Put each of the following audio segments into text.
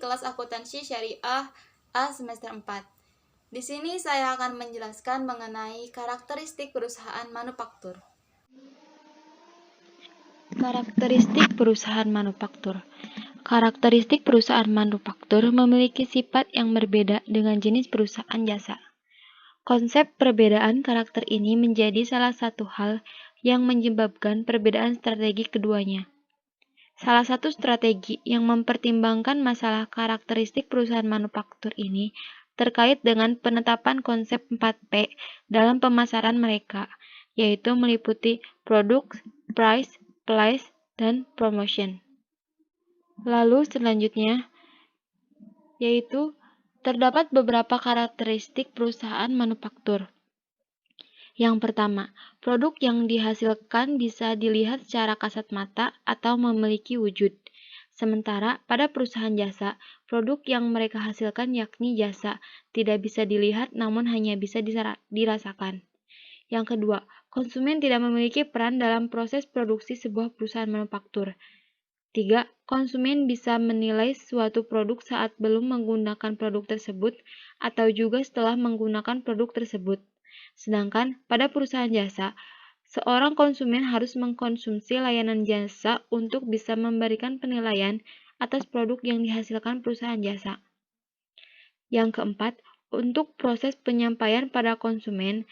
kelas akuntansi syariah A semester 4. Di sini saya akan menjelaskan mengenai karakteristik perusahaan manufaktur. Karakteristik perusahaan manufaktur. Karakteristik perusahaan manufaktur memiliki sifat yang berbeda dengan jenis perusahaan jasa. Konsep perbedaan karakter ini menjadi salah satu hal yang menyebabkan perbedaan strategi keduanya. Salah satu strategi yang mempertimbangkan masalah karakteristik perusahaan manufaktur ini terkait dengan penetapan konsep 4P dalam pemasaran mereka, yaitu meliputi produk, price, place, dan promotion. Lalu selanjutnya, yaitu terdapat beberapa karakteristik perusahaan manufaktur. Yang pertama, produk yang dihasilkan bisa dilihat secara kasat mata atau memiliki wujud. Sementara pada perusahaan jasa, produk yang mereka hasilkan yakni jasa, tidak bisa dilihat namun hanya bisa dirasakan. Yang kedua, konsumen tidak memiliki peran dalam proses produksi sebuah perusahaan manufaktur. 3. Konsumen bisa menilai suatu produk saat belum menggunakan produk tersebut atau juga setelah menggunakan produk tersebut. Sedangkan pada perusahaan jasa, seorang konsumen harus mengkonsumsi layanan jasa untuk bisa memberikan penilaian atas produk yang dihasilkan perusahaan jasa. Yang keempat, untuk proses penyampaian pada konsumen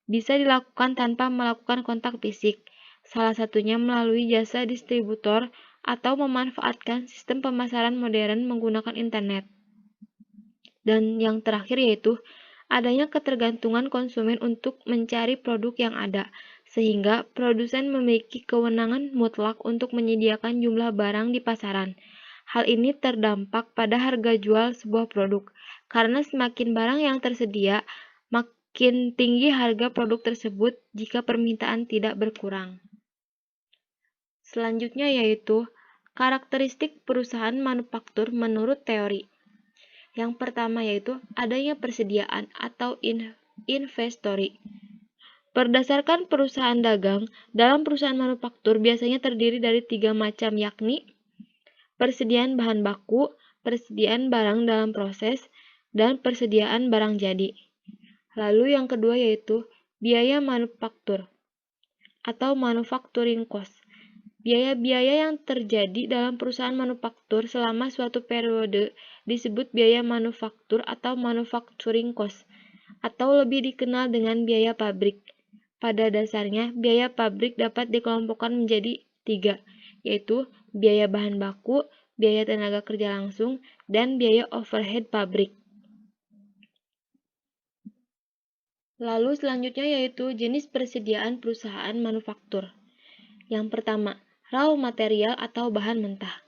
bisa dilakukan tanpa melakukan kontak fisik, salah satunya melalui jasa distributor atau memanfaatkan sistem pemasaran modern menggunakan internet. Dan yang terakhir yaitu adanya ketergantungan konsumen untuk mencari produk yang ada, sehingga produsen memiliki kewenangan mutlak untuk menyediakan jumlah barang di pasaran. Hal ini terdampak pada harga jual sebuah produk, karena semakin barang yang tersedia, makin tinggi harga produk tersebut jika permintaan tidak berkurang. Selanjutnya yaitu karakteristik perusahaan manufaktur menurut teori. Yang pertama yaitu adanya persediaan atau inventory. Berdasarkan perusahaan dagang, dalam perusahaan manufaktur biasanya terdiri dari 3 macam yakni persediaan bahan baku, persediaan barang dalam proses, dan persediaan barang jadi. Lalu yang kedua yaitu biaya manufaktur atau manufacturing cost. Biaya-biaya yang terjadi dalam perusahaan manufaktur selama suatu periode disebut biaya manufaktur atau manufacturing cost, atau lebih dikenal dengan biaya pabrik. Pada dasarnya, biaya pabrik dapat dikelompokkan menjadi 3, yaitu biaya bahan baku, biaya tenaga kerja langsung, dan biaya overhead pabrik. Lalu selanjutnya yaitu jenis persediaan perusahaan manufaktur. Yang pertama, raw material atau bahan mentah.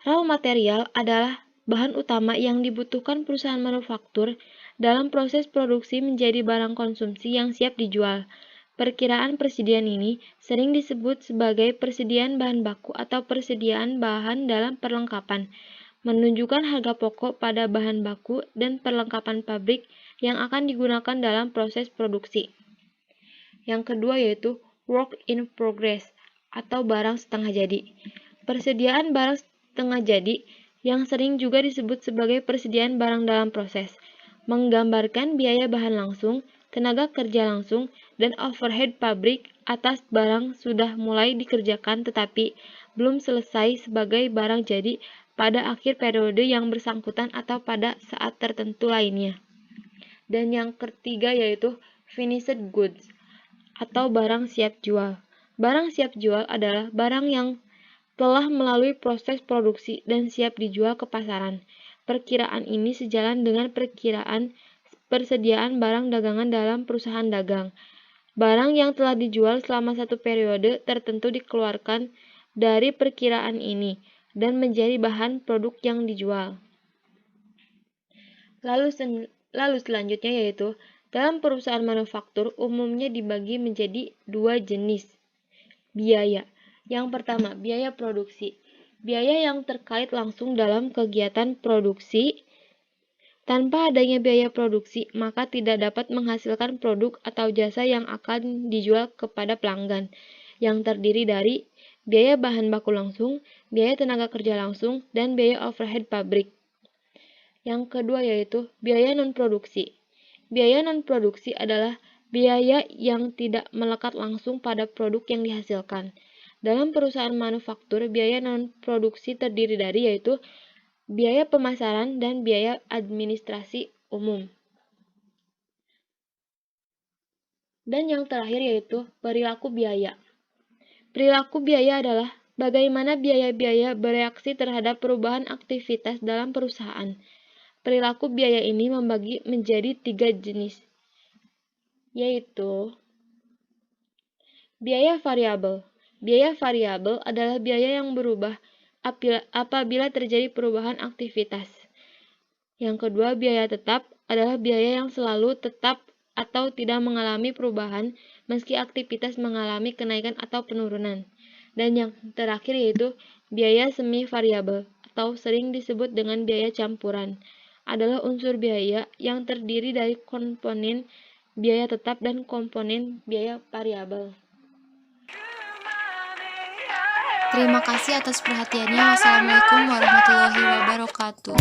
Raw material adalah bahan utama yang dibutuhkan perusahaan manufaktur dalam proses produksi menjadi barang konsumsi yang siap dijual. Perkiraan persediaan ini sering disebut sebagai persediaan bahan baku atau persediaan bahan dalam perlengkapan, menunjukkan harga pokok pada bahan baku dan perlengkapan pabrik yang akan digunakan dalam proses produksi. Yang kedua yaitu work in progress atau barang setengah jadi. Persediaan barang setengah jadi yang sering juga disebut sebagai persediaan barang dalam proses, menggambarkan biaya bahan langsung, tenaga kerja langsung, dan overhead pabrik atas barang sudah mulai dikerjakan tetapi belum selesai sebagai barang jadi pada akhir periode yang bersangkutan atau pada saat tertentu lainnya. Dan yang ketiga yaitu finished goods atau barang siap jual. Barang siap jual adalah barang yang telah melalui proses produksi dan siap dijual ke pasaran. Perkiraan ini sejalan dengan perkiraan persediaan barang dagangan dalam perusahaan dagang. Barang yang telah dijual selama satu periode tertentu dikeluarkan dari perkiraan ini dan menjadi bahan produk yang dijual. Lalu selanjutnya yaitu dalam perusahaan manufaktur umumnya dibagi menjadi 2 jenis biaya. Yang pertama, biaya produksi. Biaya yang terkait langsung dalam kegiatan produksi. Tanpa adanya biaya produksi, maka tidak dapat menghasilkan produk atau jasa yang akan dijual kepada pelanggan, yang terdiri dari biaya bahan baku langsung, biaya tenaga kerja langsung, dan biaya overhead pabrik. Yang kedua yaitu biaya non-produksi. Biaya non-produksi adalah biaya yang tidak melekat langsung pada produk yang dihasilkan. Dalam perusahaan manufaktur, biaya non-produksi terdiri dari yaitu biaya pemasaran dan biaya administrasi umum. Dan yang terakhir yaitu perilaku biaya. Perilaku biaya adalah bagaimana biaya-biaya bereaksi terhadap perubahan aktivitas dalam perusahaan. Perilaku biaya ini membagi menjadi 3 jenis, yaitu biaya variabel. Biaya variabel adalah biaya yang berubah apabila terjadi perubahan aktivitas. Yang kedua, biaya tetap adalah biaya yang selalu tetap atau tidak mengalami perubahan meski aktivitas mengalami kenaikan atau penurunan. Dan yang terakhir yaitu biaya semi variabel atau sering disebut dengan biaya campuran. Adalah unsur biaya yang terdiri dari komponen biaya tetap dan komponen biaya variabel. Terima kasih atas perhatiannya. Wassalamualaikum warahmatullahi wabarakatuh.